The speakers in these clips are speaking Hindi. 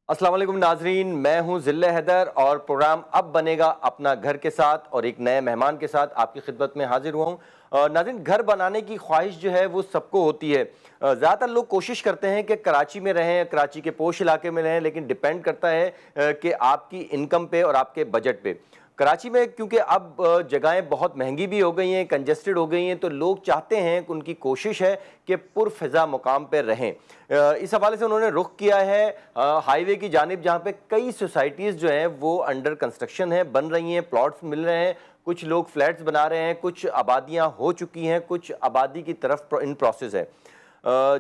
अस्सलाम वालेकुम नाजरीन, मैं हूं जिल्ले हैदर और प्रोग्राम अब बनेगा अपना घर के साथ और एक नए मेहमान के साथ आपकी खिदमत में हाजिर हुआ हूं। नाज़रीन, घर बनाने की ख्वाहिश जो है वो सबको होती है। ज़्यादातर लोग कोशिश करते हैं कि कराची में रहें, कराची के पोश इलाके में रहें, लेकिन डिपेंड करता है कि आपकी इनकम पे और आपके बजट पे। कराची में क्योंकि अब जगहें बहुत महंगी भी हो गई हैं, कंजेस्टेड हो गई हैं, तो लोग चाहते हैं कि उनकी कोशिश है कि पुरफ़िज़ा मुकाम पर रहें। इस हवाले से उन्होंने रुख किया है हाईवे की जानिब, जहाँ पे कई सोसाइटीज़ जो हैं वो अंडर कंस्ट्रक्शन है, बन रही हैं, प्लॉट्स मिल रहे हैं, कुछ लोग फ्लैट्स बना रहे हैं, कुछ आबादियाँ हो चुकी हैं, कुछ आबादी की तरफ इन प्रोसेस है।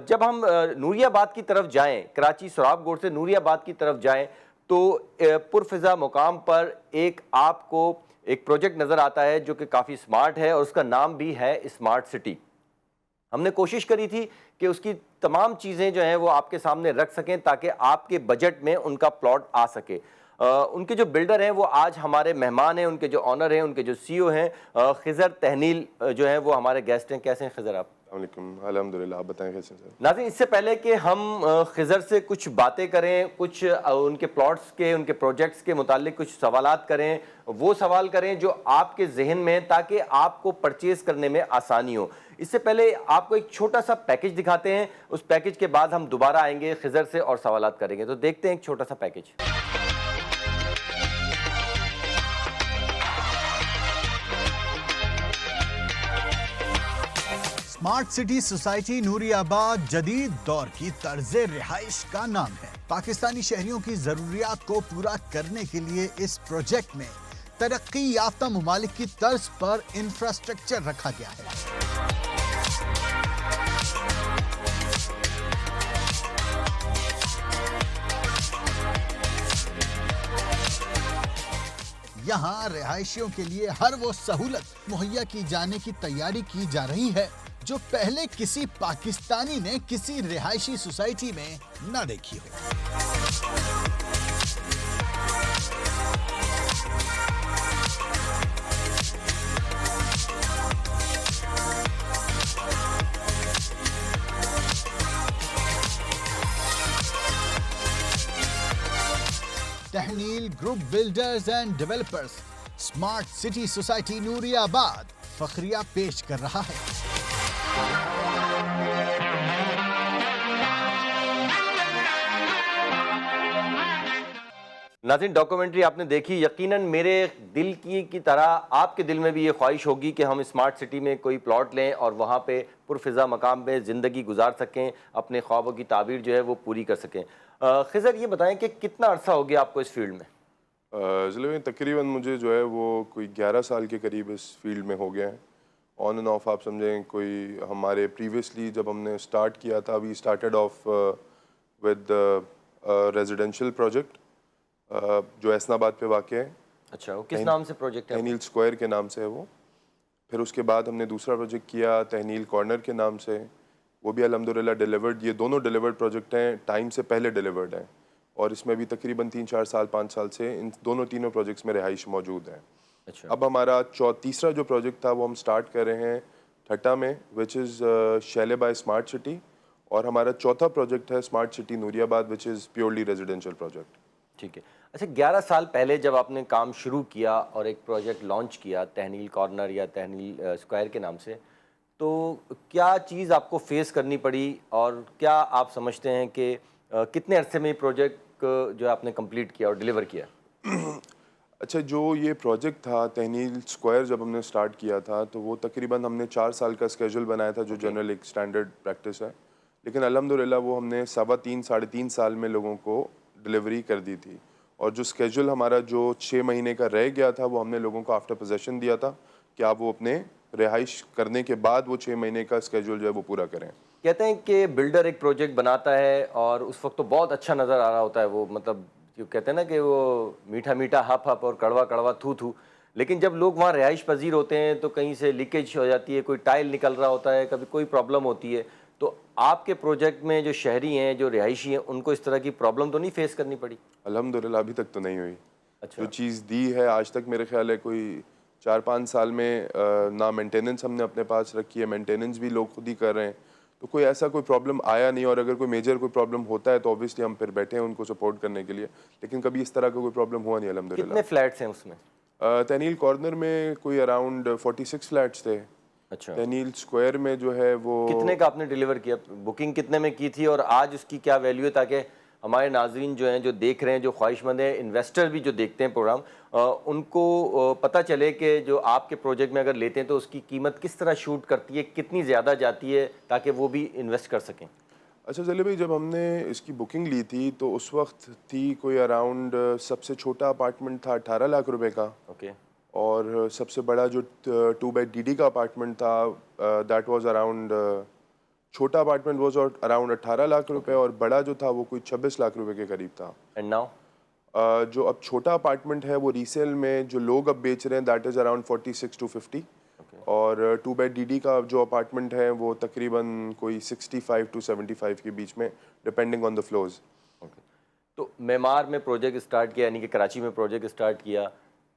जब हम नूरियाबाद की तरफ जाएँ, कराची सोराबगोड़ से नूरियाबाद की तरफ जाएँ, तो पुरफ़िज़ा मुकाम पर एक आपको एक प्रोजेक्ट नज़र आता है जो कि काफ़ी स्मार्ट है और उसका नाम भी है स्मार्ट सिटी। हमने कोशिश करी थी कि उसकी तमाम चीज़ें जो हैं वो आपके सामने रख सकें ताकि आपके बजट में उनका प्लॉट आ सके। उनके जो बिल्डर हैं वो आज हमारे मेहमान हैं, उनके जो ऑनर हैं, उनके जो सीईओ हैं, खिज़र तहनील जो हैं वो हमारे गेस्ट हैं। कैसे हैं खिज़र आप? वालेकुम अल्हम्दुलिल्लाह। आप बताएं कैसे हैं सर? नाज़रीन, इससे पहले कि हम खिज़र से कुछ बातें करें, कुछ उनके प्लॉट्स के, उनके प्रोजेक्ट्स के मुतालिक कुछ सवालात करें, वो सवाल करें जो आपके ज़हन में हैं ताकि आपको परचेज़ करने में आसानी हो। इससे पहले आपको एक छोटा-सा पैकेज दिखाते हैं, उस पैकेज के बाद हम दोबारा आएँगे खिज़र से और सवालात करेंगे। तो देखते हैं एक छोटा-सा package. Smart city society Nooriabad जदीद दौर की तर्ज रिहाइश का नाम है। पाकिस्तानी शहरियों की जरूरियात को पूरा करने के लिए इस प्रोजेक्ट में तरक्की याफ्ता ममालिक की तर्ज पर इंफ्रास्ट्रक्चर रखा गया है। यहाँ रिहायशियों के लिए हर वो सहूलत मुहैया की जाने की तैयारी की जा रही है जो पहले किसी पाकिस्तानी ने किसी रिहायशी सोसाइटी में न देखी हो। तहनील group builders and developers smart city society Nooriabad Fakhriya पेश कर रहा है। नाज़रीन, डॉक्यूमेंट्री आपने देखी, यकीनन मेरे दिल की तरह आपके दिल में भी ये ख्वाहिश होगी कि हम स्मार्ट सिटी में कोई प्लॉट लें और वहाँ पे पुरफ़िज़ा मकाम पे ज़िंदगी गुजार सकें, अपने ख्वाबों की ताबीर जो है वो पूरी कर सकें। खिज़र, ये बताएं कि कितना अरसा हो गया आपको इस फील्ड में? ज़िले में तकरीबन मुझे जो है वो कोई 11 साल के करीब इस फील्ड में हो गया है। ऑन एंड ऑफ आप समझें, कोई हमारे प्रीवियसली जब हमने स्टार्ट किया था, we started off with residential project जो एसनाबाद पे वाक़ है। अच्छा, वो किस नाम से प्रोजेक्ट है? तहनील स्क्वायर के नाम से है वो। फिर उसके बाद हमने दूसरा प्रोजेक्ट किया तहनील कॉर्नर के नाम से, वो भी अल्हम्दुलिल्लाह डिलीवर्ड। ये दोनों डिलीवर्ड प्रोजेक्ट हैं, टाइम से पहले डिलीवर्ड हैं और इसमें भी तकरीबन 3-4 साल 5 साल से इन दोनों तीनों प्रोजेक्ट्स में रिहाइश मौजूद है। अच्छा। अब हमारा तीसरा जो प्रोजेक्ट था वो हम स्टार्ट कर रहे हैं ठट्टा में, which is chalet by smart city, और हमारा चौथा प्रोजेक्ट है smart city Nooriabad, which is purely residential project. ठीक है। अच्छा, 11 साल पहले जब आपने काम शुरू किया और एक प्रोजेक्ट लॉन्च किया तहनील कॉर्नर या तहनील स्क्वायर के नाम से, तो क्या चीज़ आपको फेस करनी पड़ी और क्या आप समझते हैं कि कितने अरसे में ये प्रोजेक्ट जो है आपने कंप्लीट किया और डिलीवर किया? अच्छा, जो ये प्रोजेक्ट था तहनील स्क्वायर, जब हमने स्टार्ट किया था तो वो तकरीबन हमने 4 साल का स्केड्यूल बनाया था, जो जनरल एक स्टैंडर्ड प्रैक्टिस है। लेकिन अल्हम्दुलिल्लाह वो हमने 3.25 साढ़े 3 साल में लोगों को डिलीवरी कर दी थी। और जो स्केड्यूल हमारा जो 6 महीने का रह गया था, वो हमने लोगों को आफ्टर पोजेसन दिया था कि आप वो अपने रिहाइश करने के बाद वो 6 महीने का स्केड्यूल जो है वो पूरा करें। कहते हैं कि बिल्डर एक प्रोजेक्ट बनाता है और उस वक्त तो बहुत अच्छा नज़र आ रहा होता है वो, मतलब जो कहते हैं ना कि वो मीठा मीठा हप हप और कड़वा कड़वा थू थू, लेकिन जब लोग वहाँ रिहाइश पजीर होते हैं तो कहीं से लीकेज हो जाती है, कोई टाइल निकल रहा होता है, कभी कोई प्रॉब्लम होती है। तो आपके प्रोजेक्ट में जो शहरी हैं, जो रिहायशी हैं, उनको इस तरह की प्रॉब्लम तो नहीं फेस करनी पड़ी? अल्हम्दुलिल्लाह अभी तक तो नहीं हुई। जो अच्छा। चीज़ दी है आज तक, मेरे ख्याल है कोई 4-5 साल में ना मेंटेनेंस हमने अपने पास रखी है, मेंटेनेंस भी लोग खुद ही कर रहे हैं। तो कोई ऐसा कोई प्रॉब्लम आया नहीं, और अगर कोई मेजर कोई प्रॉब्लम होता है तो ऑब्वियसली हम फिर बैठे हैं उनको सपोर्ट करने के लिए, लेकिन कभी इस तरह का कोई प्रॉब्लम हुआ नहीं कितने अल्हम्दुलिल्लाह। फ्लैट्स हैं उसमें? तहनील कॉर्नर में कोई अराउंड 46 फ्लैट्स थे। अच्छा, तहनील स्क्वायर में जो है वो कितने का आपने डिलीवर किया? बुकिंग कितने में की थी और आज उसकी क्या वैल्यू है, ताकि हमारे नाजरीन जो हैं, जो देख रहे हैं, जो ख्वाहिशमंद हैं, इन्वेस्टर भी जो देखते हैं प्रोग्राम, उनको पता चले कि जो आपके प्रोजेक्ट में अगर लेते हैं तो उसकी कीमत किस तरह शूट करती है, कितनी ज़्यादा जाती है, ताकि वो भी इन्वेस्ट कर सकें। अच्छा चले भाई, जब हमने इसकी बुकिंग ली थी तो उस वक्त थी कोई अराउंड, सबसे छोटा अपार्टमेंट था 18 लाख रुपए का, ओके, और सबसे बड़ा जो 2 बेड डीडी का अपार्टमेंट था दैट वाज अराउंड, छोटा अपार्टमेंट वाज अराउंड 18 लाख रुपए, और बड़ा जो था वो कोई 26 लाख रुपए के करीब था। And now? जो अब छोटा अपार्टमेंट है वो रीसेल में जो लोग अब बेच रहे हैं दैट इज़ अराउंड 46 टू 50, और 2 बेड डीडी का जो अपार्टमेंट है वो तकरीबन कोई 65 टू 75 के बीच में, depending on the floors. Okay, तो मेमार में प्रोजेक्ट स्टार्ट किया, यानी कि कराची में प्रोजेक्ट स्टार्ट किया,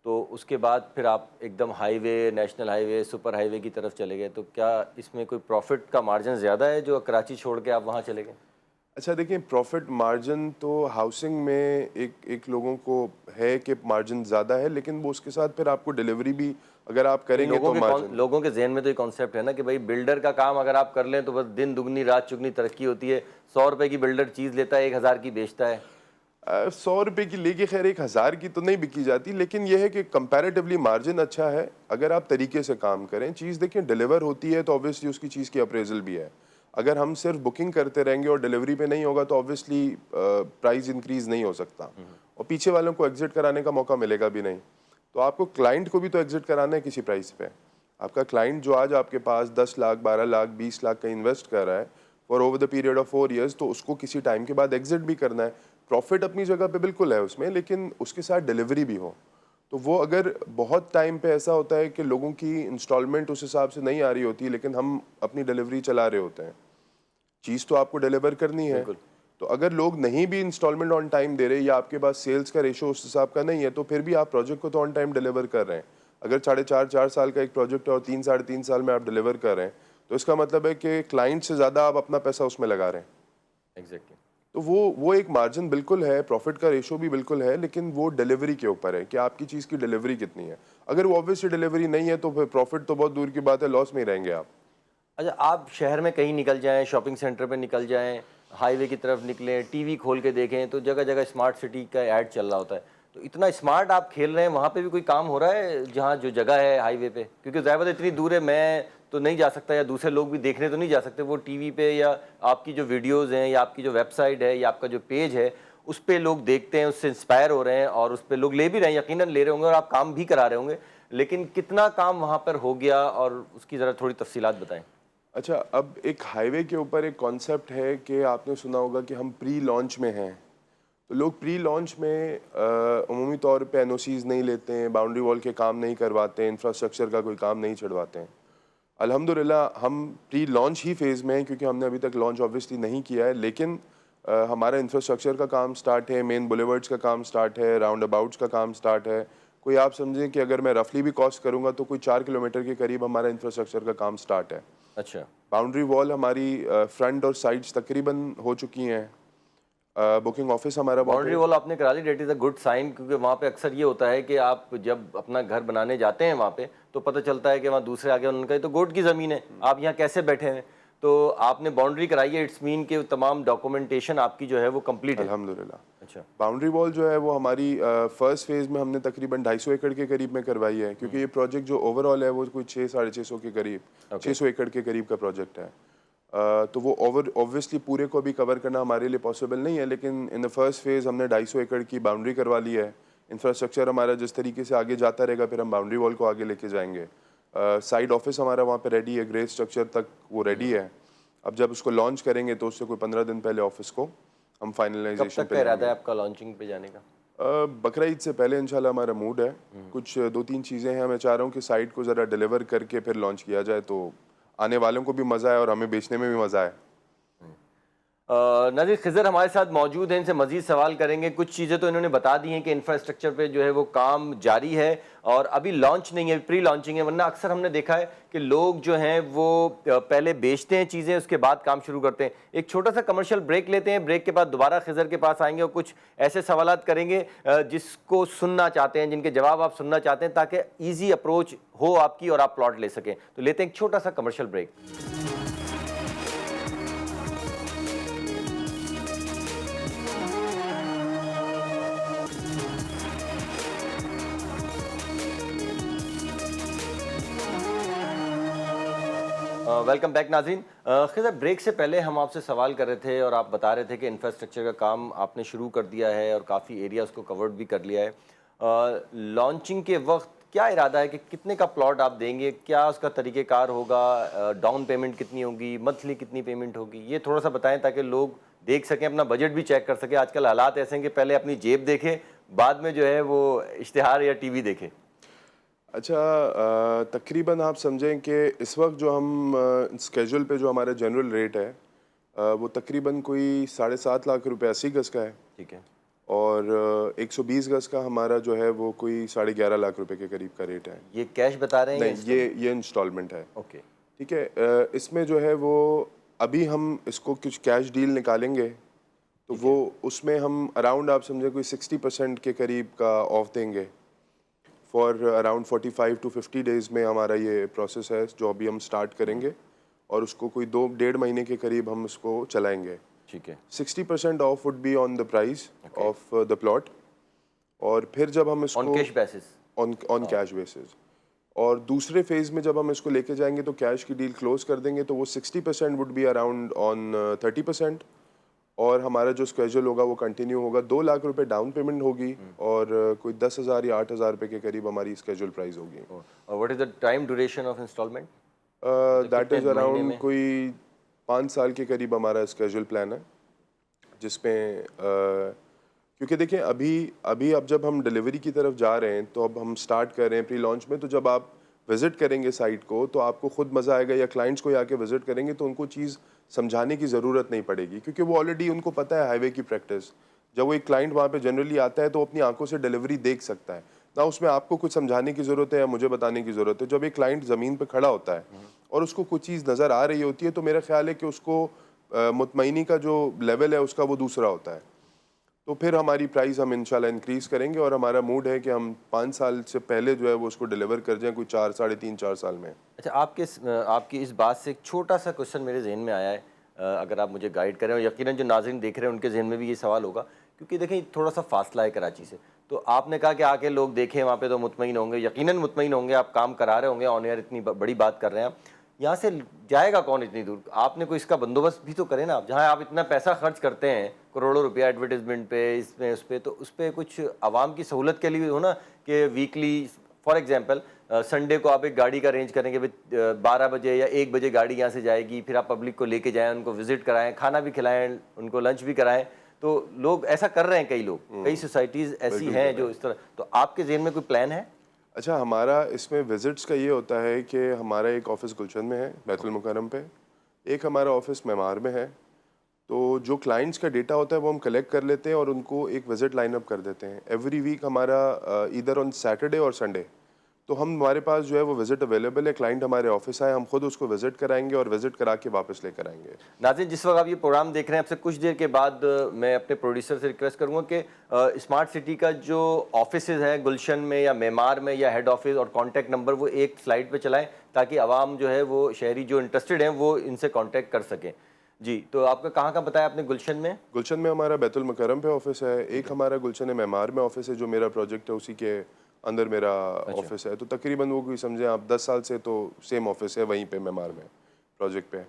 तो उसके बाद फिर आप एकदम highway, national highway, super highway की तरफ चले गए, तो क्या इसमें कोई प्रॉफिट का मार्जिन ज़्यादा है जो कराची छोड़ के आप वहाँ चले गए? अच्छा देखिए, प्रॉफिट मार्जिन तो हाउसिंग में एक लोगों को है कि मार्जिन ज़्यादा है, लेकिन वो उसके साथ फिर आपको डिलीवरी भी अगर आप करेंगे तो मार्जिन। लोगों के जहन में तो ये कॉन्सेप्ट है ना कि भाई बिल्डर का काम अगर आप कर लें तो बस दिन दुगनी रात चुगनी तरक्की होती है। 100 रुपए की बिल्डर चीज़ लेता है, 1000 की बेचता है। 100 रुपये की लेके खैर 1000 की तो नहीं बिकी जाती, लेकिन यह है कि कंपैरेटिवली मार्जिन अच्छा है अगर आप तरीके से काम करें। चीज़ देखिए, डिलीवर होती है तो ऑब्वियसली उसकी चीज़ की अप्रेजल भी है। अगर हम सिर्फ बुकिंग करते रहेंगे और डिलीवरी पे नहीं होगा तो ऑब्वियसली प्राइस इंक्रीज नहीं हो सकता, और पीछे वालों को एग्जिट कराने का मौका मिलेगा भी नहीं। तो आपको क्लाइंट को भी तो एग्जिट कराना है किसी प्राइस पे। आपका क्लाइंट जो आज आपके पास 10 लाख, 12 लाख, 20 लाख का इन्वेस्ट कर रहा है for over the period of 4 years, तो उसको किसी टाइम के बाद एग्जिट भी करना है। प्रॉफिट अपनी जगह पे बिल्कुल है उसमें, लेकिन उसके साथ डिलीवरी भी हो। तो वो अगर बहुत टाइम पे ऐसा होता है कि लोगों की इंस्टॉलमेंट उस हिसाब से नहीं आ रही होती, लेकिन हम अपनी डिलीवरी चला रहे होते हैं, चीज़ तो आपको डिलीवर करनी है। तो अगर लोग नहीं भी इंस्टॉलमेंट ऑन टाइम दे रहे, या आपके पास सेल्स का रेशो उस हिसाब का नहीं है, तो फिर भी आप प्रोजेक्ट को तो ऑन टाइम डिलीवर कर रहे हैं। अगर 4.5-4 साल का एक प्रोजेक्ट है और 3-3.5 साल में आप डिलीवर कर रहे हैं, तो इसका मतलब है कि क्लाइंट से ज़्यादा आप अपना पैसा उसमें लगा रहे हैं। एग्जैक्टली। तो वो एक मार्जिन बिल्कुल है, प्रॉफिट का रेशो भी बिल्कुल है, लेकिन वो डिलीवरी के ऊपर है कि आपकी चीज़ की डिलीवरी कितनी है। अगर वो ऑब्वियसली डिलीवरी नहीं है तो फिर प्रॉफिट तो बहुत दूर की बात है, लॉस में ही रहेंगे आप। अच्छा, आप शहर में कहीं निकल जाएं, शॉपिंग सेंटर पे निकल जाएं, हाईवे की तरफ निकलें, टीवी खोल के देखें तो जगह जगह स्मार्ट सिटी का ऐड चल रहा होता है। तो इतना स्मार्ट आप खेल रहे हैं, वहाँ पे भी कोई काम हो रहा है जहाँ जो जगह है हाईवे पे? क्योंकि ज़ाहिर बात है इतनी दूर है, मैं तो नहीं जा सकता या दूसरे लोग भी देखने तो नहीं जा सकते। वो टीवी पे या आपकी जो वीडियोज़ हैं या आपकी जो वेबसाइट है या आपका जो पेज है उस पर लोग देखते हैं, उससे इंस्पायर हो रहे हैं और उस पर लोग ले भी रहे हैं, यकीनन ले रहे होंगे और आप काम भी करा रहे होंगे। लेकिन कितना काम वहाँ पर हो गया और उसकी ज़रा थोड़ी तफसीलात बताएँ। अच्छा, अब एक हाईवे के ऊपर एक कॉन्सेप्ट है कि आपने सुना होगा कि हम प्री लॉन्च में हैं। तो लोग प्री लॉन्च में अमूमी तौर पे एनओसीज नहीं लेते हैं, बाउंड्री वॉल के काम नहीं करवाते हैं, इंफ्रास्ट्रक्चर का कोई काम नहीं चढ़वाते हैं। अल्हम्दुलिल्लाह हम प्री लॉन्च ही फेज़ में हैं, क्योंकि हमने अभी तक लॉन्च ऑब्वियसली नहीं किया है, लेकिन हमारा इंफ्रास्ट्रक्चर का काम स्टार्ट है, मेन बुलेवर्ड्स का काम स्टार्ट है, राउंड अबाउट्स का काम स्टार्ट है। कोई आप समझें कि अगर मैं रफली भी कॉस्ट करूँगा तो कोई 4 किलोमीटर के करीब हमारा इंफ्रास्ट्रक्चर का काम स्टार्ट है। अच्छा, बाउंड्री वॉल हमारी फ्रंट और साइड्स तकरीबन हो चुकी हैं। बुकिंग ऑफिस हमारा बाउंड्री वॉल आपने करा ली, date is a good sign, क्योंकि वहाँ पे अक्सर ये होता है कि आप जब अपना घर बनाने जाते हैं वहाँ पे तो पता चलता है कि वहाँ दूसरे आगे उनका ये तो गोट की ज़मीन है, आप यहाँ कैसे बैठे हैं। तो आपने बाउंड्री कराई है, इट्स मीन के तमाम डॉक्यूमेंटेशन आपकी जो है वो कंप्लीट है। अल्हम्दुलिल्लाह। अच्छा, बाउंड्री वॉल जो है वो हमारी फर्स्ट फेज़ में हमने तकरीबन 250 एकड़ के करीब में करवाई है, क्योंकि ये प्रोजेक्ट जो ओवरऑल है वो कोई 600-650 के करीब, 600 एकड़ के करीब का प्रोजेक्ट है। तो वो ऑब्वियसली पूरे को भी कवर करना हमारे लिए पॉसिबल नहीं है, लेकिन इन द फर्स्ट फेज़ हमने 250 एकड़ की बाउंड्री करवा ली है। इंफ्रास्ट्रक्चर हमारा जिस तरीके से आगे जाता रहेगा फिर हम बाउंड्री वॉल को आगे लेके जाएंगे। साइड ऑफिस हमारा वहाँ पे रेडी है, ग्रे स्ट्रक्चर तक वो रेडी है। अब जब उसको लॉन्च करेंगे तो उससे कोई 15 दिन पहले ऑफिस को हम कब फाइनलाइजेशन तक का इरादा है आपका लॉन्चिंग पे जाने का? बकरा ईद से पहले इंशाल्लाह हमारा मूड है। कुछ 2-3 चीज़ें हैं, मैं चाह रहा हूँ कि साइट को ज़रा डिलीवर करके फिर लॉन्च किया जाए, तो आने वालों को भी मज़ा आए और हमें बेचने में भी मज़ा आए। नाज़िर खिज़र हमारे साथ मौजूद हैं, इनसे मज़ीद सवाल करेंगे। कुछ चीज़ें तो इन्होंने बता दी हैं कि इंफ्रास्ट्रक्चर पे जो है वो काम जारी है और अभी लॉन्च नहीं है, प्री लॉन्चिंग है। वरना अक्सर हमने देखा है कि लोग जो हैं वो पहले बेचते हैं चीज़ें, उसके बाद काम शुरू करते हैं। एक छोटा सा कमर्शियल ब्रेक लेते हैं, ब्रेक के बाद दोबारा खिज़र के पास आएंगे और कुछ ऐसे सवालात करेंगे जिसको सुनना चाहते हैं, जिनके जवाब आप सुनना चाहते हैं, ताकि ईजी अप्रोच हो आपकी और आप प्लॉट ले सकें। तो लेते हैं एक छोटा सा कमर्शियल ब्रेक। वेलकम बैक नाज़रीन। खिज़र, ब्रेक से पहले हम आपसे सवाल कर रहे थे और आप बता रहे थे कि इंफ्रास्ट्रक्चर का काम आपने शुरू कर दिया है और काफ़ी एरिया उसको कवर्ड भी कर लिया है। लॉन्चिंग के वक्त क्या इरादा है कि कितने का प्लॉट आप देंगे, क्या उसका तरीक़ेकार होगा, डाउन पेमेंट कितनी होगी, मंथली कितनी पेमेंट होगी, ये थोड़ा सा बताएं ताकि लोग देख सकें, अपना बजट भी चेक कर सकें। आजकल हालात ऐसे हैं कि पहले अपनी जेब देखें, बाद में जो है वो इश्तिहार या टीवी देखें। अच्छा, तकरीबन आप समझें कि इस वक्त जो हम स्केड्यूल पे जो हमारा जनरल रेट है वो तकरीबन कोई 7.5 लाख रुपए 80 गज़ का है। ठीक है। और 120 गज़ का हमारा जो है वो कोई 11.5 लाख रुपए के करीब का रेट है। ये कैश बता रहे हैं या नहीं, ये इंस्टॉलमेंट है। ओके। ठीक है। इसमें जो है वो अभी हम इसको कुछ कैश डील निकालेंगे तो वो उसमें हम अराउंड आप समझे कोई 60% के करीब का ऑफ देंगे फॉर अराउंड 45 to 50 डेज़ में हमारा ये प्रोसेस है जो अभी हम स्टार्ट करेंगे और उसको कोई 2-1.5 महीने के करीब हम इसको चलाएंगे। ठीक है। 60% of would be on the price of the plot और फिर जब हम इसको on cash basis, on cash basis और दूसरे फेज़ में जब हम इसको लेके जाएंगे तो कैश की डील क्लोज कर देंगे तो वो 60% वुड बी अराउंड ऑन 30% और हमारा जो स्केड्यूल होगा वो कंटिन्यू होगा। 2 लाख रुपए डाउन पेमेंट होगी और कोई 10,000 या 8,000 रुपए के करीब हमारी स्केड्यूल प्राइस होगी। What is the time duration of installment? That is around कोई 5 साल के करीब हमारा स्केड्यूल प्लान है जिसमें क्योंकि देखिए अभी अब जब हम डिलीवरी की तरफ जा रहे हैं तो अब हम स्टार्ट कर रहे हैं प्री लॉन्च में, तो जब आप विज़िट करेंगे साइट को तो आपको खुद मज़ा आएगा या क्लाइंट्स को आके विज़िट करेंगे तो उनको चीज़ समझाने की ज़रूरत नहीं पड़ेगी क्योंकि वो ऑलरेडी उनको पता है हाईवे की प्रैक्टिस। जब वो एक क्लाइंट वहाँ पे जनरली आता है तो अपनी आंखों से डिलीवरी देख सकता है ना, उसमें आपको कुछ समझाने की ज़रूरत है या मुझे बताने की ज़रूरत है। जब एक क्लाइंट ज़मीन पर खड़ा होता है और उसको कुछ चीज़ नज़र आ रही होती है तो मेरा ख्याल है कि उसको मुतमईनी का जो लेवल है उसका वो दूसरा होता है। तो फिर हमारी प्राइस हम इंशाल्लाह इंक्रीज़ करेंगे और हमारा मूड है कि हम 5 साल से पहले जो है वो उसको डिलीवर कर जाएं कोई 4, 3.5-4 साल में। अच्छा, आपकी इस बात से एक छोटा सा क्वेश्चन मेरे जहन में आया है, अगर आप मुझे गाइड करें और यकीनन जो नाज़रीन देख रहे हैं उनके जहन में भी ये सवाल होगा क्योंकि देखें थोड़ा सा फासला है कराची से। तो आपने कहा कि आके लोग देखें वहाँ पे तो मुतमईन होंगे, यकीनन मुतमईन होंगे, आप काम करा रहे होंगे, ऑन एयर इतनी बड़ी बात कर रहे हैं आप। यहाँ से जाएगा कौन इतनी दूर? आपने कोई इसका बंदोबस्त भी तो करें ना। आप जहाँ आप इतना पैसा खर्च करते हैं, करोड़ों रुपया एडवर्टाइजमेंट पे, इसमें उस पर, तो उस पर कुछ आवाम की सहूलत के लिए हो ना कि वीकली फॉर एग्जांपल संडे को आप एक गाड़ी का अरेंज करेंगे, 12 बजे या 1 बजे गाड़ी यहाँ से जाएगी, फिर आप पब्लिक को लेके जाएं, उनको विजिट कराएं, खाना भी खिलाएं, उनको लंच भी कराएं। तो लोग ऐसा कर रहे हैं, कई लोग, कई सोसाइटीज़ ऐसी हैं जो इस तरह। तो आपके जहन में कोई प्लान है? अच्छा, हमारा इसमें विजिट्स का ये होता है कि हमारा एक ऑफ़िस गुलशन में है बैतुल मुकर्रम पे, एक हमारा ऑफ़िस मेमार में है। तो जो क्लाइंट्स का डेटा होता है वो हम कलेक्ट कर लेते हैं और उनको एक विज़िट लाइन अप कर देते हैं। एवरी वीक हमारा ईदर ऑन सैटरडे और संडे तो हमारे पास जो है वो विज़िट अवेलेबल है। क्लाइंट हमारे ऑफिस आए, हम खुद उसको विज़िट कराएंगे और विज़िट करा के वापस लेकर आएंगे। नाज़रीन, जिस वक्त आप ये प्रोग्राम देख रहे हैं, आपसे कुछ देर के बाद मैं अपने प्रोड्यूसर से रिक्वेस्ट करूंगा कि स्मार्ट सिटी का जो ऑफिस है गुलशन में या मेमार में या हेड ऑफिस और कॉन्टैक्ट नंबर वो एक स्लाइड पे चलाएं ताकि आवाम जो है वो शहरी जो इंटरेस्टेड हैं वो इनसे कॉन्टैक्ट कर सकें। जी, तो आपका कहाँ का बताया आपने? गुलशन में? गुलशन में हमारा बैतुल मुकर्रम पे ऑफिस है, एक हमारा गुलशन मेमार में ऑफिस है जो मेरा प्रोजेक्ट है उसी के अंदर मेरा ऑफिस है। तो तकरीबन वो कोई समझे आप 10 साल से तो सेम ऑफिस है वहीं पे मेमार में प्रोजेक्ट पे।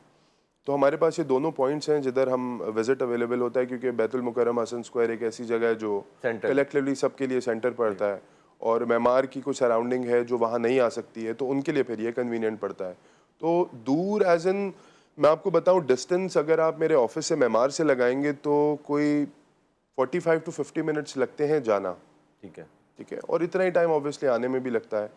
तो हमारे पास ये दोनों पॉइंट्स हैं जिधर हम विजिट अवेलेबल होता है क्योंकि बैतुल मुकर्रम हसन स्क्वायर एक ऐसी जगह है जो कलेक्टिवली सबके लिए सेंटर पड़ता है और मेमार की कुछ सराउंडिंग है जो वहाँ नहीं आ सकती है तो उनके लिए फिर ये कन्वीनियंट पड़ता है। तो दूर एज इन मैं आपको बताऊँ डिस्टेंस अगर आप मेरे ऑफिस से मेमार से लगाएंगे तो कोई 45 to 50 मिनट्स लगते हैं जाना। ठीक है, ठीक है, और इतना ही टाइम ऑब्वियसली आने में भी लगता है।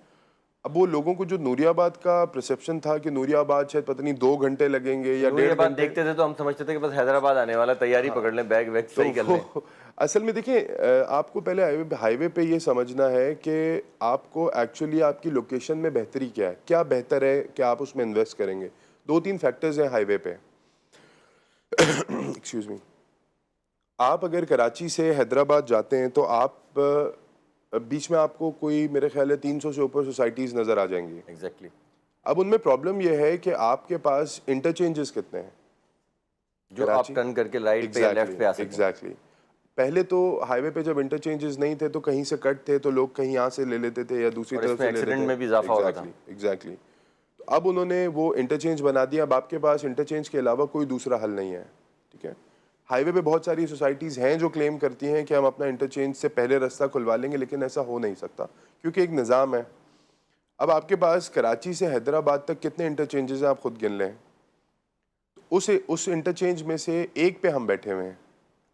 अब वो लोगों को जो नूरियाबाद का परसेप्शन था कि नूरियाबाद शायद पता नहीं 2 घंटे लगेंगे या 1.5 बात घंटे, देखते थे तो हम समझते थे कि बस हैदराबाद आने वाला, तैयारी पकड़ लें, बैग वैग तो सही कर लें। वो असल में देखिए आपको पहले हाईवे पे ये समझना है कि आपको एक्चुअली आपकी लोकेशन में बेहतरी क्या है, क्या बेहतर है कि आप उसमें इन्वेस्ट करेंगे। 2-3 फैक्टर्स हैं हाईवे पे। Excuse me. आप अगर कराची से हैदराबाद जाते हैं तो आप बीच में आपको कोई मेरे ख्याल है 300 से ऊपर सोसाइटीज़ नज़र आ जाएंगी। एग्जैक्टली। अब उनमें प्रॉब्लम यह है कि आपके पास इंटरचेंजेस कितने हैं जो आप टर्न करके राइट पे या लेफ्ट पे आ सकें। एग्जैक्टली। पहले तो हाईवे पे जब इंटरचेंजेस नहीं थे तो कहीं से कट थे तो लोग कहीं यहाँ से ले लेते थे या दूसरी और तरफ इसमें से ले लेते एक्सीडेंट थे। में भी इजाफा होता था। एग्जैक्टली। तो अब उन्होंने वो इंटरचेंज बना दिया। अब आपके पास इंटरचेंज के अलावा कोई दूसरा हल नहीं है। ठीक है। हाईवे पे बहुत सारी सोसाइटीज़ हैं जो क्लेम करती हैं कि हम अपना इंटरचेंज से पहले रास्ता खुलवा लेंगे, लेकिन ऐसा हो नहीं सकता क्योंकि एक निज़ाम है। अब आपके पास कराची से हैदराबाद तक कितने इंटरचेंजेस हैं आप खुद गिन लें। उस इंटरचेंज में से एक पे हम बैठे हुए हैं।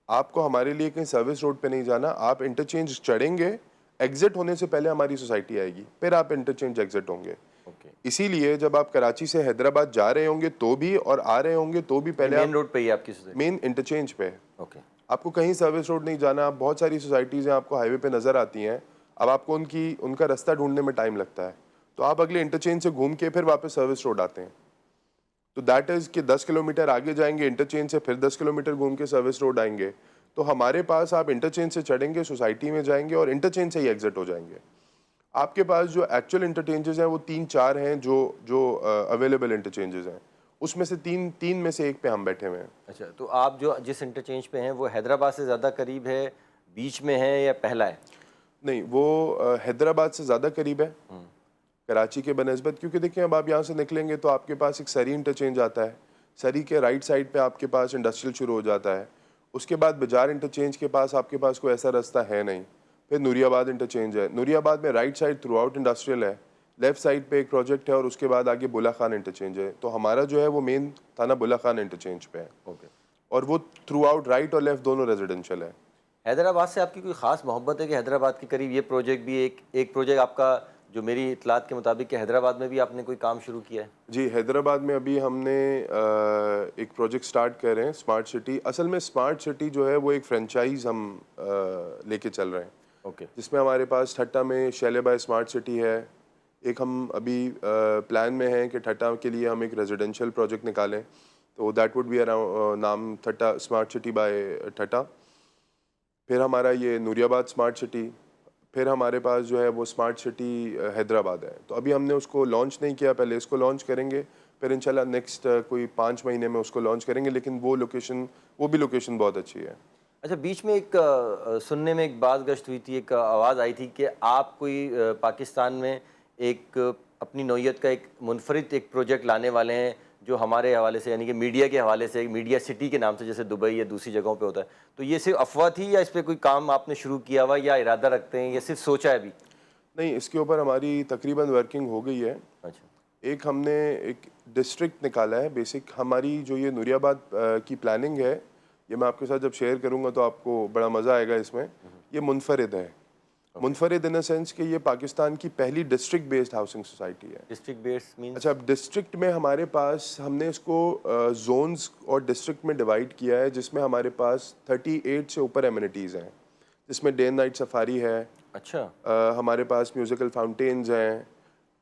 आपको हमारे लिए कहीं सर्विस रोड पे नहीं जाना, आप इंटरचेंज चढ़ेंगे, एग्जिट होने से पहले हमारी सोसाइटी आएगी, फिर आप इंटरचेंज एग्जिट होंगे। ओके। इसीलिए जब आप कराची से हैदराबाद जा रहे होंगे तो भी और आ रहे होंगे तो भी पहले मेन रोड पे ही आपकी सोसाइटी। मेन इंटरचेंज पे। ओके। आपको कहीं सर्विस रोड नहीं जाना। बहुत सारी सोसाइटीज़ हैं आपको हाईवे पे नज़र आती हैं। अब आपको उनका रास्ता ढूंढने में टाइम लगता है, तो आप अगले इंटरचेंज से घूम के फिर वापस सर्विस रोड आते हैं। तो दैट इज़ कि 10 किलोमीटर आगे जाएंगे इंटरचेंज से, फिर 10 किलोमीटर घूम के सर्विस रोड आएंगे। तो हमारे पास आप इंटरचेंज से चढ़ेंगे, सोसाइटी में जाएंगे और इंटरचेंज से ही एग्जिट हो जाएंगे। आपके पास जो एक्चुअल इंटरचेंजेस हैं वो 3-4 हैं जो अवेलेबल इंटरचेंजेस हैं। उसमें से तीन में से एक पे हम बैठे हुए हैं। अच्छा, तो आप जो जिस इंटरचेंज पे हैं वो हैदराबाद से ज़्यादा करीब है, बीच में है या पहला है? नहीं, वो हैदराबाद से ज़्यादा करीब है कराची के बनस्बत, क्योंकि देखिए अब आप यहाँ से निकलेंगे तो आपके पास एक सरी इंटरचेंज आता है। सरी के राइट साइड पे आपके पास इंडस्ट्रियल शुरू हो जाता है। उसके बाद बाजार इंटरचेंज के पास आपके पास कोई ऐसा रास्ता है नहीं। फिर नूरियाबाद इंटरचेंज है। नूरियाबाद में right side through out industrial है, लेफ्ट साइड पे एक प्रोजेक्ट है और उसके बाद आगे बुला खान इंटरचेंज है। तो हमारा जो है वो मेन थाना बुला खान इंटरचेंज पे है। ओके। और वो थ्रू आउट राइट और लेफ्ट दोनों रेजिडेंशियल है। हैदराबाद से आपकी कोई ख़ास मोहब्बत है कि हैदराबाद के करीब ये प्रोजेक्ट भी एक प्रोजेक्ट आपका, जो मेरी इतलात के मुताबिक कि हैदराबाद में भी आपने कोई काम शुरू किया है? जी, हैदराबाद में अभी हमने एक प्रोजेक्ट स्टार्ट कर रहे हैं, स्मार्ट सिटी। असल में स्मार्ट सिटी जो है वो एक फ्रेंचाइज हम लेके चल रहे हैं। ओके। जिसमें हमारे पास ठट्टा में शैलेबाई स्मार्ट सिटी है। एक हम अभी प्लान में हैं कि ठट्टा के लिए हम एक रेजिडेंशियल प्रोजेक्ट निकालें, तो दैट वुड बी अराउंड नाम ठट्टा स्मार्ट सिटी बाय ठट्टा। फिर हमारा ये नूरियाबाद स्मार्ट सिटी, फिर हमारे पास जो है वो स्मार्ट सिटी हैदराबाद है। तो अभी हमने उसको लॉन्च नहीं किया, पहले इसको लॉन्च करेंगे, फिर इंशाल्लाह नेक्स्ट कोई 5 महीने में उसको लॉन्च करेंगे। लेकिन वो भी लोकेशन बहुत अच्छी है। अच्छा, बीच में एक सुनने में एक बात गश्त हुई थी, एक आवाज़ आई थी कि आप कोई पाकिस्तान में एक अपनी नौइयत का एक मुनफरिद एक प्रोजेक्ट लाने वाले हैं, जो हमारे हवाले से यानी कि मीडिया के हवाले से मीडिया सिटी के नाम से जैसे दुबई या दूसरी जगहों पे होता है। तो ये सिर्फ अफवाह थी या इस पर कोई काम आपने शुरू किया हुआ या इरादा रखते हैं या सिर्फ सोचा है अभी? नहीं, इसके ऊपर हमारी तकरीबन वर्किंग हो गई है। अच्छा। एक हमने एक डिस्ट्रिक्ट निकाला है। बेसिक हमारी जो ये नूरियाबाद की प्लानिंग है, ये मैं आपके साथ जब शेयर करूँगा तो आपको बड़ा मज़ा आएगा इसमें। ये मुनफरिद है। मुनफरिद इन द सेंस कि ये पाकिस्तान की पहली डिस्ट्रिक्ट बेस्ड हाउसिंग सोसाइटी है। District based means? अच्छा, अब डिस्ट्रिक्ट में हमारे पास हमने इसको जोन्स और डिस्ट्रिक्ट में डिवाइड किया है, जिसमें हमारे पास 38 से ऊपर एमिनिटीज़ हैं, जिसमें डे एंड नाइट सफारी है। अच्छा। हमारे पास म्यूज़िकल फाउंटेन्स हैं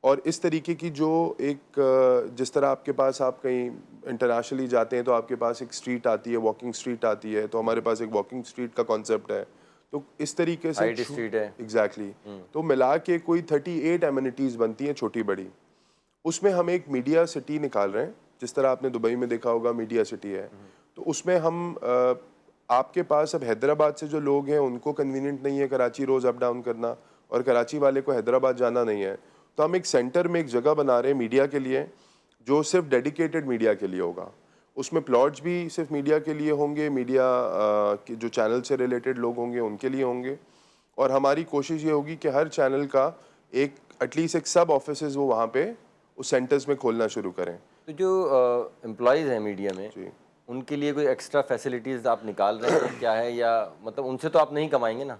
और इस तरीके की जो एक जिस तरह आपके पास आप कहीं इंटरनेशनली जाते हैं तो आपके पास एक स्ट्रीट आती है, वॉकिंग स्ट्रीट आती है, तो हमारे पास एक वॉकिंग स्ट्रीट का कॉन्सेप्ट है। तो इस तरीके से हाइट स्ट्रीट है। एग्जैक्टली। तो मिला के कोई 38 एमिनिटीज़ बनती हैं छोटी बड़ी। उसमें हम एक मीडिया सिटी निकाल रहे हैं, जिस तरह आपने दुबई में देखा होगा मीडिया सिटी है। तो उसमें हम आपके पास अब हैदराबाद से जो लोग हैं उनको कन्वीनियंट नहीं है कराची रोज़ अप डाउन करना, और कराची वाले को हैदराबाद जाना नहीं है। तो हम एक सेंटर में एक जगह बना रहे हैं मीडिया के लिए, जो सिर्फ डेडिकेटेड मीडिया के लिए होगा। उसमें प्लॉट्स भी सिर्फ मीडिया के लिए होंगे, मीडिया के जो चैनल से रिलेटेड लोग होंगे उनके लिए होंगे। और हमारी कोशिश ये होगी कि हर चैनल का एक एटलीस्ट एक सब ऑफिसेज वो वहाँ पे उस सेंटर्स में खोलना शुरू करें। तो जो एम्प्लॉयज़ हैं मीडिया में जी, उनके लिए कोई एक्स्ट्रा फैसिलिटीज़ आप निकाल रहे हैं क्या है, या मतलब उनसे तो आप नहीं कमाएंगे ना?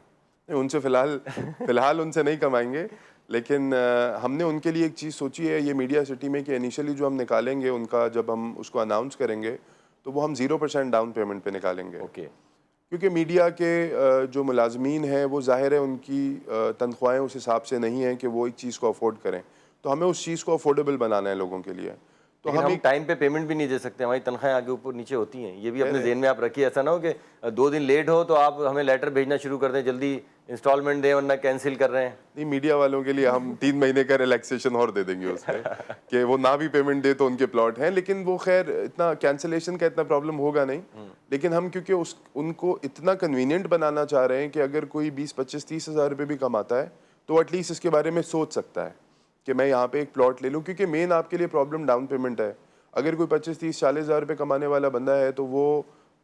नहीं, उनसे फ़िलहाल उनसे नहीं कमाएंगे। लेकिन हमने उनके लिए एक चीज़ सोची है ये मीडिया सिटी में कि इनिशियली जो हम निकालेंगे उनका जब हम उसको अनाउंस करेंगे तो वो हम 0% डाउन पेमेंट पे निकालेंगे। ओके। क्योंकि मीडिया के जो मुलाजमीन हैं वो ज़ाहिर है उनकी तनख्वाहें उस हिसाब से नहीं हैं कि वो एक चीज़ को अफोर्ड करें, तो हमें उस चीज़ को अफोर्डेबल बनाना है लोगों के लिए। तो लेकिन हम हम टाइम पे पेमेंट भी नहीं दे सकते, हमारी तनख्वाहें आगे ऊपर नीचे होती हैं, ये भी अपने जेहन में आप रखिए। ऐसा ना हो कि 2 दिन लेट हो तो आप हमें लेटर भेजना शुरू कर दें, जल्दी इंस्टॉलमेंट दें वरना कैंसिल कर रहे हैं। नहीं, मीडिया वालों के लिए हम 3 महीने का रिलैक्सेशन और दे देंगे उसमें कि वो ना भी पेमेंट दे तो उनके प्लॉट हैं, लेकिन वो खैर इतना कैंसिलेशन का इतना प्रॉब्लम होगा नहीं। लेकिन हम क्योंकि उनको इतना कन्वीनियंट बनाना चाह रहे हैं कि अगर कोई 20, 25, 30 हज़ार रुपये भी कमाता है तो एटलीस्ट इसके बारे में सोच सकता है कि मैं यहाँ पे एक प्लॉट ले लूँ, क्योंकि मेन आपके लिए प्रॉब्लम डाउन पेमेंट है। अगर कोई 25, 30, 40 हज़ार रुपये कमाने वाला बंदा है तो वो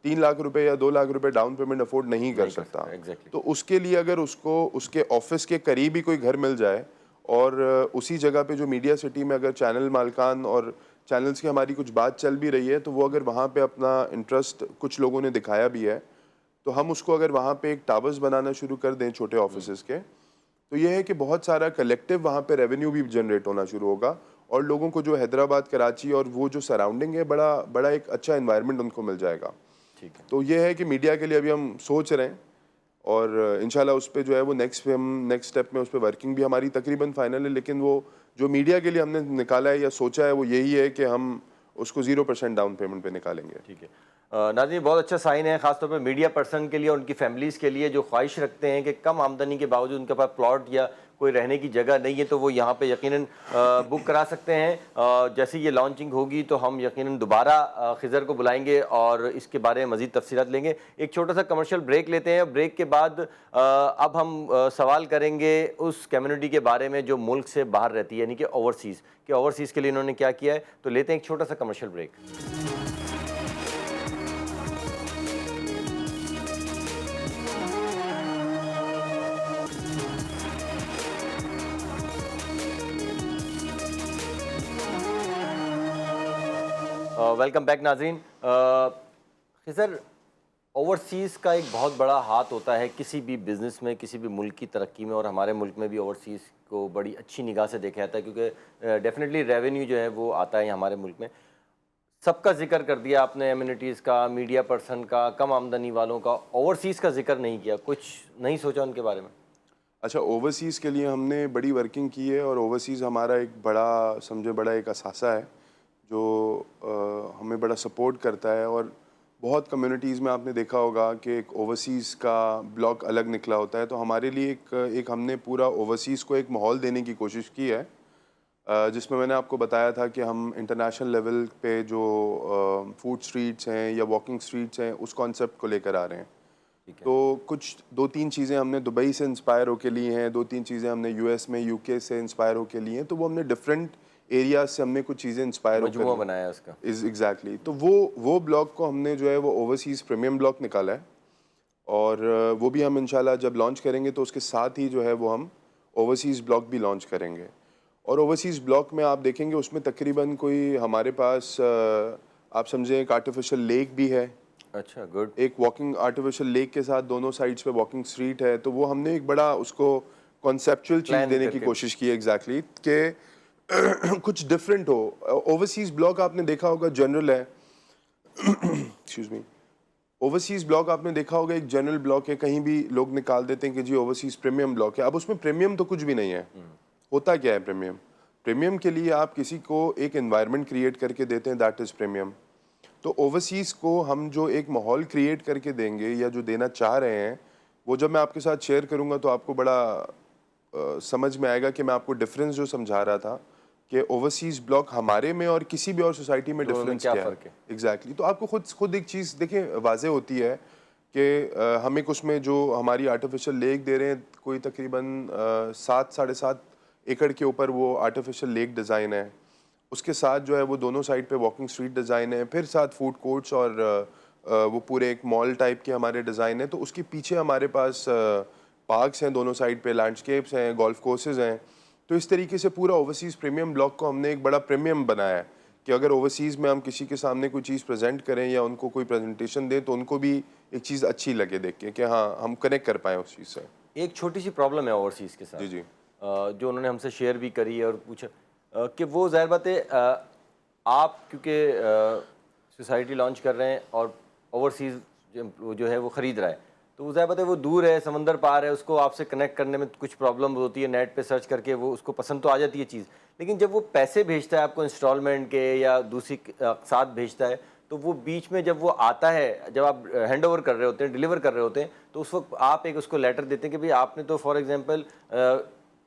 3 लाख रुपए या 2 लाख रुपए डाउन पेमेंट अफोर्ड नहीं कर सकता। एग्जैक्टली। तो उसके लिए अगर उसको उसके ऑफिस के करीब ही कोई घर मिल जाए और उसी जगह पे जो मीडिया सिटी में अगर चैनल मालकान और चैनल्स की हमारी कुछ बात चल भी रही है तो वो अगर वहाँ पे अपना इंटरेस्ट कुछ लोगों ने दिखाया भी है तो हम उसको अगर वहाँ पे एक टावर्स बनाना शुरू कर दें छोटे ऑफिसेज के, तो ये है कि बहुत सारा कलेक्टिव वहाँ पे रेवेन्यू भी जनरेट होना शुरू होगा और लोगों को जो हैदराबाद, कराची और वो जो सराउंडिंग है बड़ा बड़ा एक अच्छा एनवायरनमेंट उनको मिल जाएगा। ठीक है। तो ये है कि मीडिया के लिए अभी हम सोच रहे हैं और इंशाल्लाह उस पर जो है वो नेक्स्ट स्टेप में उस पर वर्किंग भी हमारी तकरीबन फाइनल है, लेकिन वो जो मीडिया के लिए हमने निकाला है या सोचा है वो यही है कि हम उसको 0% डाउन पेमेंट पे निकालेंगे। ठीक है। नाज़रीन, बहुत अच्छा साइन है ख़ासतौर पर मीडिया पर्सन के लिए और उनकी फैमिलीज़ के लिए जो ख्वाहिश रखते हैं कि कम आमदनी के बावजूद उनके पास प्लॉट या कोई रहने की जगह नहीं है तो वो यहाँ पे यकीनन बुक करा सकते हैं। जैसे ये लॉन्चिंग होगी तो हम यकीनन दोबारा खिज़र को बुलाएंगे और इसके बारे में मज़ीद तफसीलात लेंगे। एक छोटा सा कमर्शियल ब्रेक लेते हैं। ब्रेक के बाद अब हम सवाल करेंगे उस कम्युनिटी के बारे में जो मुल्क से बाहर रहती है, यानी कि ओवरसीज़, कि ओवरसीज़ के लिए इन्होंने क्या किया है। तो लेते हैं एक छोटा सा कमर्शियल ब्रेक। वेलकम बैक नाज़रीन। खिज़र, ओवरसीज़ का एक बहुत बड़ा हाथ होता है किसी भी बिज़नेस में, किसी भी मुल्क की तरक्की में, और हमारे मुल्क में भी ओवरसीज़ को बड़ी अच्छी निगाह से देखा जाता है क्योंकि डेफिनेटली रेवेन्यू जो है वो आता है हमारे मुल्क में। सबका जिक्र कर दिया आपने, एमिनिटीज़ का, मीडिया पर्सन का, कम आमदनी वालों का, ओवरसीज़ का जिक्र नहीं किया। कुछ नहीं सोचा उनके बारे में? अच्छा, ओवरसीज़ के लिए हमने बड़ी वर्किंग की है और ओवरसीज़ हमारा एक बड़ा समझे बड़ा एक असासा है जो हमें बड़ा सपोर्ट करता है। और बहुत कम्युनिटीज़ में आपने देखा होगा कि एक ओवरसीज़ का ब्लॉक अलग निकला होता है, तो हमारे लिए एक हमने पूरा ओवरसीज़ को एक माहौल देने की कोशिश की है, जिसमें मैंने आपको बताया था कि हम इंटरनेशनल लेवल पे जो फूड स्ट्रीट्स हैं या वॉकिंग स्ट्रीट्स हैं उस कॉन्सेप्ट को लेकर आ रहे हैं। तो कुछ 2-3 चीज़ें हमने दुबई से इंस्पायर होके ली हैं, 2-3 चीज़ें हमने यूएस में, यूके से इंस्पायर होके ली हैं। तो वो हमने डिफरेंट एरियाज से हमने कुछ चीज़ें इंस्पायर मजमूआ बनाया उसका। एग्जैक्टली। तो वो ब्लॉक को हमने जो है वो ओवरसीज़ प्रीमियम ब्लॉक निकाला है और वो भी हम इंशाल्लाह जब लॉन्च करेंगे तो उसके साथ ही जो है वो हम ओवरसीज़ ब्लॉक भी लॉन्च करेंगे। और ओवरसीज़ ब्लॉक में आप देखेंगे उसमें तकरीबन कोई हमारे पास आप समझें एक आर्टिफिशियल लेक भी है। अच्छा, गुड। एक वॉकिंग आर्टिफिशियल लेक के साथ दोनों साइड्स पे वॉकिंग स्ट्रीट है, तो वो हमने एक बड़ा उसको कॉन्सेप्चुअल चीज़ देने की कोशिश की है। एग्जैक्टली कि कुछ डिफरेंट हो। ओवरसीज़ ब्लॉक आपने देखा होगा जनरल है एक्सक्यूज मी, ओवरसीज़ ब्लॉक आपने देखा होगा एक जनरल ब्लॉक है, कहीं भी लोग निकाल देते हैं कि जी ओवरसीज़ प्रीमियम ब्लॉक है। अब उसमें प्रीमियम तो कुछ भी नहीं है। होता क्या है प्रीमियम? प्रीमियम के लिए आप किसी को एक एनवायरनमेंट क्रिएट करके देते हैं, दैट इज़ प्रीमियम। तो ओवरसीज़ को हम जो एक माहौल क्रिएट करके देंगे या जो देना चाह रहे हैं वो जब मैं आपके साथ शेयर करूंगा तो आपको बड़ा समझ में आएगा कि मैं आपको डिफरेंस जो समझा रहा था कि ओवरसीज़ ब्लॉक हमारे में और किसी भी और सोसाइटी में डिफरेंस क्या है। एग्जैक्टली। तो आपको खुद एक चीज़ देखिए वाजे होती है कि हम एक उसमें जो हमारी आर्टिफिशियल लेक दे रहे हैं कोई तकरीबन 7-7.5 एकड़ के ऊपर वो आर्टिफिशियल लेक डिज़ाइन है, उसके साथ जो है वो दोनों साइड पे वॉकिंग स्ट्रीट डिज़ाइन है, फिर साथ फूड कोर्ट्स और वो पूरे एक मॉल टाइप के हमारे डिज़ाइन है। तो उसके पीछे हमारे पास पार्क्स हैं, दोनों साइड पे लैंडस्केप्स हैं, गोल्फ कोर्सेज हैं। तो इस तरीके से पूरा ओवरसीज़ प्रीमियम ब्लॉक को हमने एक बड़ा प्रीमियम बनाया है कि अगर ओवरसीज़ में हम किसी के सामने कोई चीज़ प्रेजेंट करें या उनको कोई प्रेजेंटेशन दें तो उनको भी एक चीज़ अच्छी लगे देख के कि हाँ हम कनेक्ट कर पाएँ उस चीज़ से। एक छोटी सी प्रॉब्लम है ओवरसीज़ के साथ। जी जी। जो उन्होंने हमसे शेयर भी करी है और पूछा कि वो ज़ाहिर बात है आप क्योंकि सोसाइटी लॉन्च कर रहे हैं और ओवरसीज़ जो है वो ख़रीद रहा है, तो वो ज़ाहिर बात है वो दूर है, समंदर पार है, उसको आपसे कनेक्ट करने में कुछ प्रॉब्लम होती है, नेट पे सर्च करके वो उसको पसंद तो आ जाती है चीज़, लेकिन जब वो पैसे भेजता है आपको इंस्टॉलमेंट के या दूसरी साथ भेजता है, तो वो बीच में जब वो आता है, जब आप हैंड ओवर कर रहे होते हैं, डिलीवर कर रहे होते हैं, तो उस वक्त आप एक उसको लेटर देते हैं कि भाई आपने तो फॉर एग्जांपल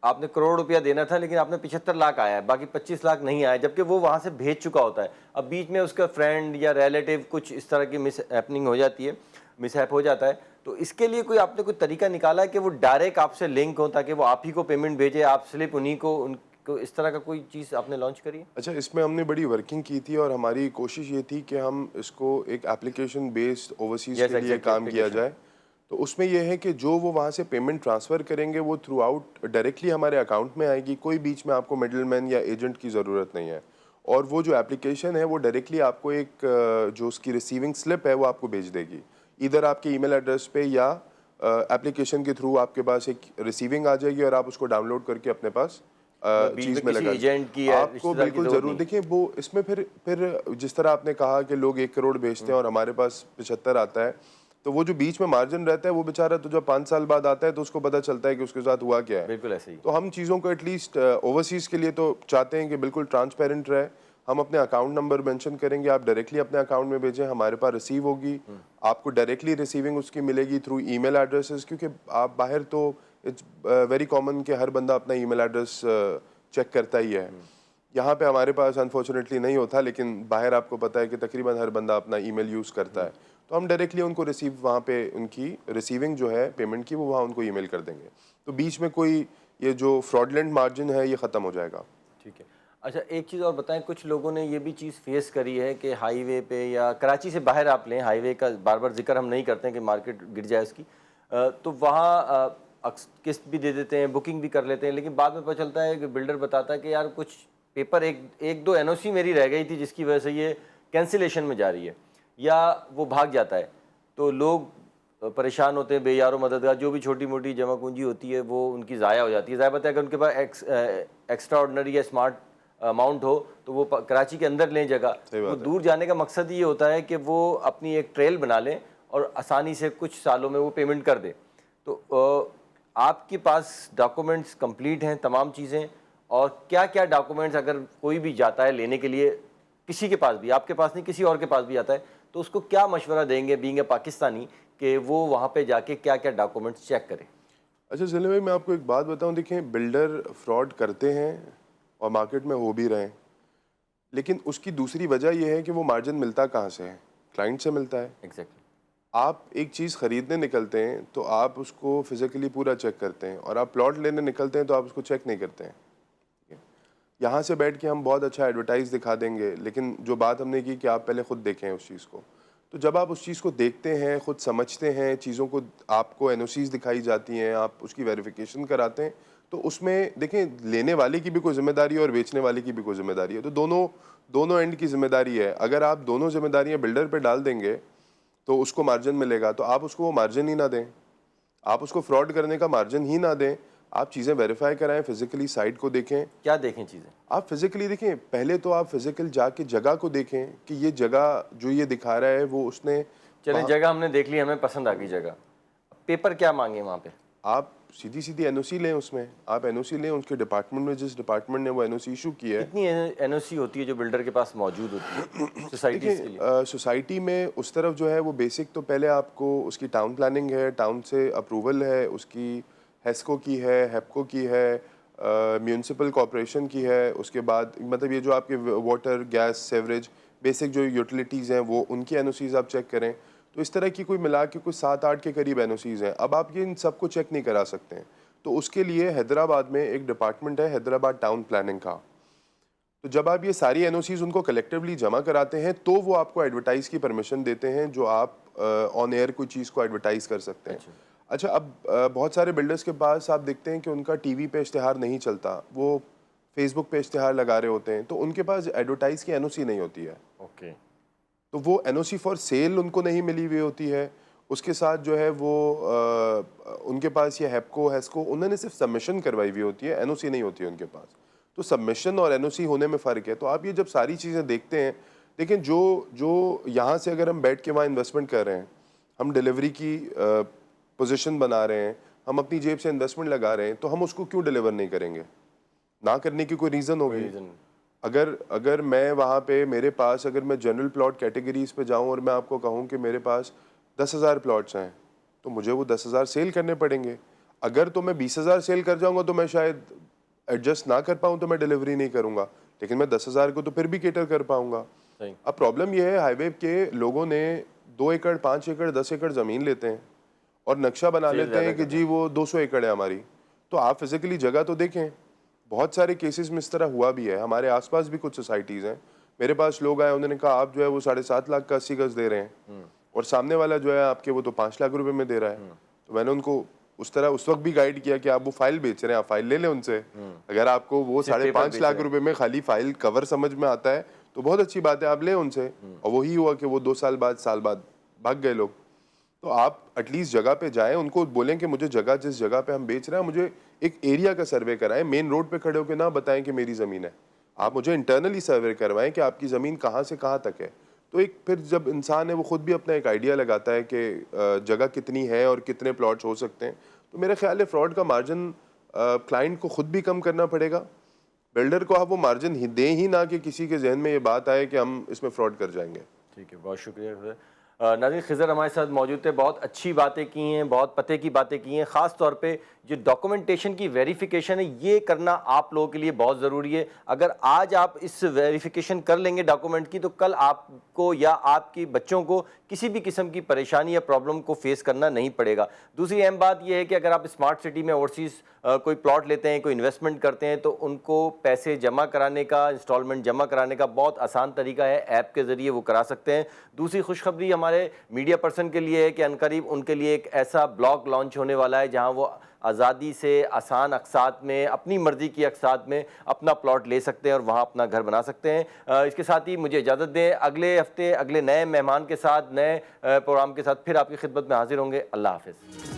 आपने करोड़ रुपया देना था, लेकिन आपने 75 लाख आया है, बाकी 25 लाख नहीं आया, जबकि वो वहाँ से भेज चुका होता है। अब बीच में उसका फ्रेंड या रिलेटिव कुछ इस तरह की मिस हैपनिंग हो जाती है, मिसहैप हो जाता है, तो इसके लिए कोई आपने कोई तरीका निकाला है कि वो डायरेक्ट आपसे लिंक हो, ताकि वो आप ही को पेमेंट भेजे, आप स्लिप उन्हीं को, उनको इस तरह का कोई चीज़ आपने लॉन्च करी है? अच्छा, इसमें हमने बड़ी वर्किंग की थी और हमारी कोशिश ये थी कि हम इसको एक एप्लीकेशन बेस्ड ओवरसीज़ Yes, के लिए exactly, काम किया application. जाए। तो उसमें यह है कि जो वो वहाँ से पेमेंट ट्रांसफ़र करेंगे वो थ्रू आउट डायरेक्टली हमारे अकाउंट में आएगी, कोई बीच में आपको मिडलमैन या एजेंट की ज़रूरत नहीं है। और वो जो एप्लीकेशन है वो डायरेक्टली आपको एक जो उसकी रिसीविंग स्लिप है वो आपको भेज देगी, इधर आपके ईमेल एड्रेस पे या एप्लीकेशन के थ्रू आपके पास एक रिसीविंग आ जाएगी और आप उसको डाउनलोड करके अपने पास चीज़ में लगा एजेंट की या आपको रिश्तेदार की बिल्कुल जरूरत ज़रूर। नहीं। देखिए वो इसमें फिर जिस तरह आपने कहा कि लोग 1 करोड़ बेचते हैं और हमारे पास 75 आता है, तो वो जो बीच में मार्जिन रहता है वो बेचारा तो जब 5 साल बाद आता है तो उसको पता चलता है कि उसके साथ हुआ क्या है। बिल्कुल ऐसे ही। तो हम चीज़ों को एटलीस्ट ओवरसीज़ के लिए तो चाहते हैं कि बिल्कुल ट्रांसपेरेंट रहे। हम अपने अकाउंट नंबर मेंशन करेंगे, आप डायरेक्टली अपने अकाउंट में भेजें, हमारे पास रिसीव होगी, आपको डायरेक्टली रिसीविंग उसकी मिलेगी थ्रू ईमेल एड्रेसेस, क्योंकि आप बाहर तो इट्स वेरी कॉमन कि हर बंदा अपना ईमेल एड्रेस चेक करता ही है। यहाँ पे हमारे पास अनफॉर्चुनेटली नहीं होता, लेकिन बाहर आपको पता है कि तकरीबन हर बंदा अपना ईमेल यूज़ करता है, तो हम डायरेक्टली उनको रिसीव वहाँ पे उनकी रिसीविंग जो है पेमेंट की वो वहाँ उनको ईमेल कर देंगे, तो बीच में कोई ये जो फ्रॉडलेंट मार्जिन है ये ख़त्म हो जाएगा। ठीक है। अच्छा, एक चीज़ और बताएं, कुछ लोगों ने ये भी चीज़ फेस करी है कि हाईवे पे या कराची से बाहर आप लें, हाईवे का बार बार जिक्र हम नहीं करते हैं कि मार्केट गिर जाए उसकी, तो वहाँ किस्त भी दे देते हैं, बुकिंग भी कर लेते हैं, लेकिन बाद में पता चलता है कि बिल्डर बताता है कि यार कुछ पेपर एक दो एनओसी मेरी रह गई थी जिसकी वजह से ये कैंसिलेशन में जा रही है, या वो भाग जाता है, तो लोग परेशान होते हैं, बेयारो मददगार, जो भी छोटी मोटी जमा पूंजी होती है वो उनकी ज़ाया हो जाती है। ज़ाहिर बात है अगर उनके पास एक्स्ट्रा ऑर्डनरी या स्मार्ट अमाउंट हो तो वो कराची के अंदर लें जगह, वो दूर जाने का मकसद ये होता है कि वो अपनी एक ट्रेल बना लें और आसानी से कुछ सालों में वो पेमेंट कर दें। तो आपके पास डॉक्यूमेंट्स कंप्लीट हैं तमाम चीज़ें, और क्या क्या डॉक्यूमेंट्स अगर कोई भी जाता है लेने के लिए, किसी के पास भी, आपके पास नहीं किसी और के पास भी आता है, तो उसको क्या मशवरा देंगे बीइंग ए पाकिस्तानी कि वो वहाँ पे जाके क्या क्या डॉक्यूमेंट्स चेक करें? अच्छा ज़िले भाई, मैं आपको एक बात बताऊं, देखें बिल्डर फ्रॉड करते हैं और मार्केट में हो भी रहे हैं, लेकिन उसकी दूसरी वजह यह है कि वो मार्जिन मिलता कहाँ से है? क्लाइंट से मिलता है। एग्जैक्टली। आप एक चीज़ ख़रीदने निकलते हैं तो आप उसको फिज़िकली पूरा चेक करते हैं, और आप प्लॉट लेने निकलते हैं तो आप उसको चेक नहीं करते हैं। यहाँ से बैठ के हम बहुत अच्छा एडवर्टाइज़ दिखा देंगे, लेकिन जो बात हमने की कि आप पहले ख़ुद देखें उस चीज़ को, तो जब आप उस चीज़ को देखते हैं, ख़ुद समझते हैं चीज़ों को, आपको एनओसीज़ दिखाई जाती हैं, आप उसकी वेरिफिकेशन कराते हैं, तो उसमें देखें लेने वाले की भी कोई ज़िम्मेदारी है और बेचने वाले की भी कोई ज़िम्मेदारी है, तो दोनों एंड की ज़िम्मेदारी है। अगर आप दोनों ज़िम्मेदारियाँ बिल्डर पे डाल देंगे तो उसको मार्जिन मिलेगा, तो आप उसको वो मार्जिन ही ना दें, आप उसको फ्रॉड करने का मार्जिन ही ना दें, आप चीज़ें वेरीफाई कराएं, फिजिकली साइट को देखें। क्या देखें चीज़ें? आप फिजिकली देखें, पहले तो आप फिजिकल जाके जगह को देखें कि ये जगह जो ये दिखा रहा है वो उसने, चलें जगह हमने देख ली, हमें पसंद आ गई जगह, पेपर क्या मांगे वहाँ पे? आप सीधी एनओसी लें, उसमें आप एनओसी लें उसके डिपार्टमेंट में, जिस डिपार्टमेंट ने वो एनओसी इशू की है। कितनी एनओसी होती है जो बिल्डर के पास मौजूद होती है सोसाइटी के लिए? सोसाइटी में उस तरफ जो है वो बेसिक तो पहले आपको उसकी टाउन प्लानिंग है, टाउन से अप्रूवल है, उसकी हेस्को की है, हेप्को की है, म्यूनसिपल कॉर्पोरेशन की है, उसके बाद मतलब ये जो आपके वाटर गैस सेवरेज बेसिक जो यूटिलिटीज़ हैं वो उनकी एनओसीज़ आप चेक करें। तो इस तरह की कोई मिला के कुछ 7-8 के करीब एनओसीज़ हैं। अब आप ये इन सबको चेक नहीं करा सकते हैं, तो उसके लिए हैदराबाद में एक डिपार्टमेंट है, हैदराबाद टाउन प्लानिंग का। तो जब आप ये सारी एनओसीज़ उनको कलेक्टिवली जमा कराते हैं तो वो आपको एडवर्टाइज़ की परमिशन देते हैं, जो आप ऑन एयर कोई चीज़ को एडवर्टाइज़ कर सकते हैं। अच्छा, अब बहुत सारे बिल्डर्स के पास आप देखते हैं कि उनका टीवी पे इश्तिहार नहीं चलता, वो फेसबुक पे इश्तिहार लगा रहे होते हैं, तो उनके पास एडवर्टाइज़ की एनओसी नहीं होती है। ओके। तो वो एनओसी फॉर सेल उनको नहीं मिली हुई होती है, उसके साथ जो है वो उनके पास ये हैप्को हैस्को उन्होंने सिर्फ सबमिशन करवाई हुई होती है, एनओसी नहीं होती है उनके पास। तो सबमिशन और एनओसी होने में फ़र्क है। तो आप ये जब सारी चीज़ें देखते हैं, लेकिन जो यहाँ से अगर हम बैठ के वहाँ इन्वेस्टमेंट कर रहे हैं, हम डिलीवरी की पोजीशन बना रहे हैं, हम अपनी जेब से इन्वेस्टमेंट लगा रहे हैं, तो हम उसको क्यों डिलीवर नहीं करेंगे? ना करने की कोई रीज़न होगी। अगर मैं वहाँ पे मेरे पास अगर मैं जनरल प्लॉट कैटेगरीज पे जाऊँ और मैं आपको कहूँ कि मेरे पास 10,000 प्लॉट्स हैं, तो मुझे वो 10,000 सेल करने पड़ेंगे। अगर तो मैं 20,000 सेल कर जाऊँगा तो मैं शायद एडजस्ट ना कर पाऊँ, तो मैं डिलीवरी नहीं करूँगा, लेकिन मैं 10,000 को तो फिर भी केटर कर पाऊँगा। अब प्रॉब्लम ये है, हाईवे के लोगों ने 2 एकड़ 5 एकड़ 10 एकड़ ज़मीन लेते हैं और नक्शा बना लेते हैं कि जी वो 200 एकड़ है हमारी। तो आप फिजिकली जगह तो देखें। बहुत सारे केसेस में इस तरह हुआ भी है। हमारे आसपास भी कुछ सोसाइटीज़ हैं, मेरे पास लोग आए, उन्होंने कहा आप जो है वो 7.5 लाख का 80 गज दे रहे हैं और सामने वाला जो है आपके वो तो 5 लाख रुपए में दे रहा है। तो मैंने उनको उस तरह उस वक्त भी गाइड किया कि आप वो फाइल बेच रहे हैं, आप फाइल ले लें उनसे। अगर आपको वो 5.5 लाख रुपए में खाली फाइल कवर समझ में आता है तो बहुत अच्छी बात है, आप ले उनसे। और वही हुआ कि वो 2 साल बाद भाग गए लोग। तो आप एटलीस्ट जगह पे जाएं, उनको बोलें कि मुझे जगह जिस जगह पे हम बेच रहे हैं मुझे एक एरिया का सर्वे कराएं। मेन रोड पे खड़े होकर ना बताएं कि मेरी ज़मीन है, आप मुझे इंटरनली सर्वे करवाएं कि आपकी ज़मीन कहाँ से कहाँ तक है। तो एक फिर जब इंसान है वो खुद भी अपना एक आइडिया लगाता है कि जगह कितनी है और कितने प्लॉट्स हो सकते हैं। तो मेरा ख्याल है फ्रॉड का मार्जिन क्लाइंट को खुद भी कम करना पड़ेगा। बिल्डर को आप वो मार्जिन दें ही ना कि किसी के जहन में ये बात आए कि हम इसमें फ्रॉड कर जाएंगे। ठीक है, बहुत शुक्रिया। नाज़रीन, खिज़र हमारे साथ मौजूद थे, बहुत अच्छी बातें की हैं, बहुत पते की बातें की हैं। ख़ास तौर पे जो डॉक्यूमेंटेशन की वेरिफिकेशन है ये करना आप लोगों के लिए बहुत ज़रूरी है। अगर आज आप इस वेरिफिकेशन कर लेंगे डॉक्यूमेंट की, तो कल आपको या आपके बच्चों को किसी भी किस्म की परेशानी या प्रॉब्लम को फेस करना नहीं पड़ेगा। दूसरी अहम बात यह है कि अगर आप स्मार्ट सिटी में ओवरसीज़ कोई प्लॉट लेते हैं, कोई इन्वेस्टमेंट करते हैं, तो उनको पैसे जमा कराने का, इंस्टॉलमेंट जमा कराने का बहुत आसान तरीका है, ऐप के ज़रिए वो करा सकते हैं। दूसरी खुशखबरी हमारे मीडिया पर्सन के लिए है कि अनकरीब उनके लिए एक ऐसा ब्लॉग लॉन्च होने वाला है जहां वो आज़ादी से आसान अक़सात में, अपनी मर्ज़ी की अक़सात में अपना प्लॉट ले सकते हैं और वहां अपना घर बना सकते हैं। इसके साथ ही मुझे इजाज़त दें, अगले हफ्ते अगले नए मेहमान के साथ, नए प्रोग्राम के साथ फिर आपकी खिदमत में हाजिर होंगे। अल्लाह हाफ़िज़।